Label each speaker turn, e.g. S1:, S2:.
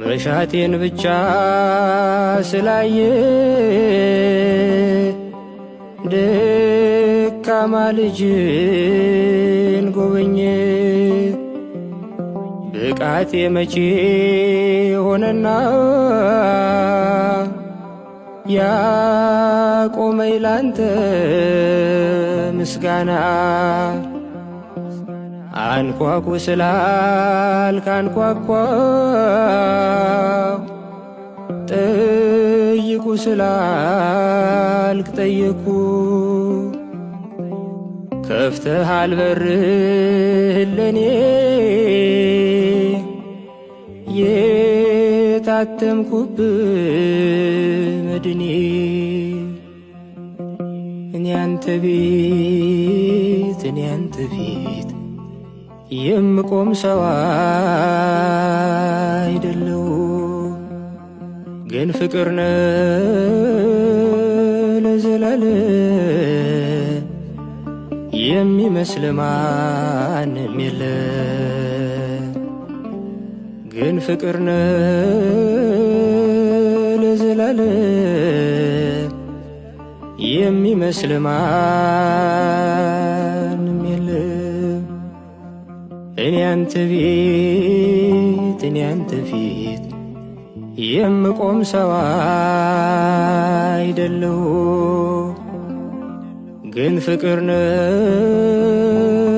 S1: መሻቴን ብቻ ስላየ ደካማ ልጅን ጎበኘ። ብቃቴ መቼ ሆነና ያቆመኝ ላንተ ምስጋና። አንኳኩ ስላልክ አንኳኳው፣ ጠይቁ ስላልክ ጠየቅኩ። ከፍተሃል በርህን ለኔ የታተምኩብህ መድኔ። እኔ አንተ ቤት የምቆም ሰው አይደለሁ፣ ግን ፍቅር ነህ ለዘላለም የሚመስል ማንም የለም። ግን ፍቅር ነህ ለዘላለም የሚመስል ማንም የለም። እኔ አንተ ፊት የምቆም ሰው አይደለሁ፣ ግን ፍቅር ነህ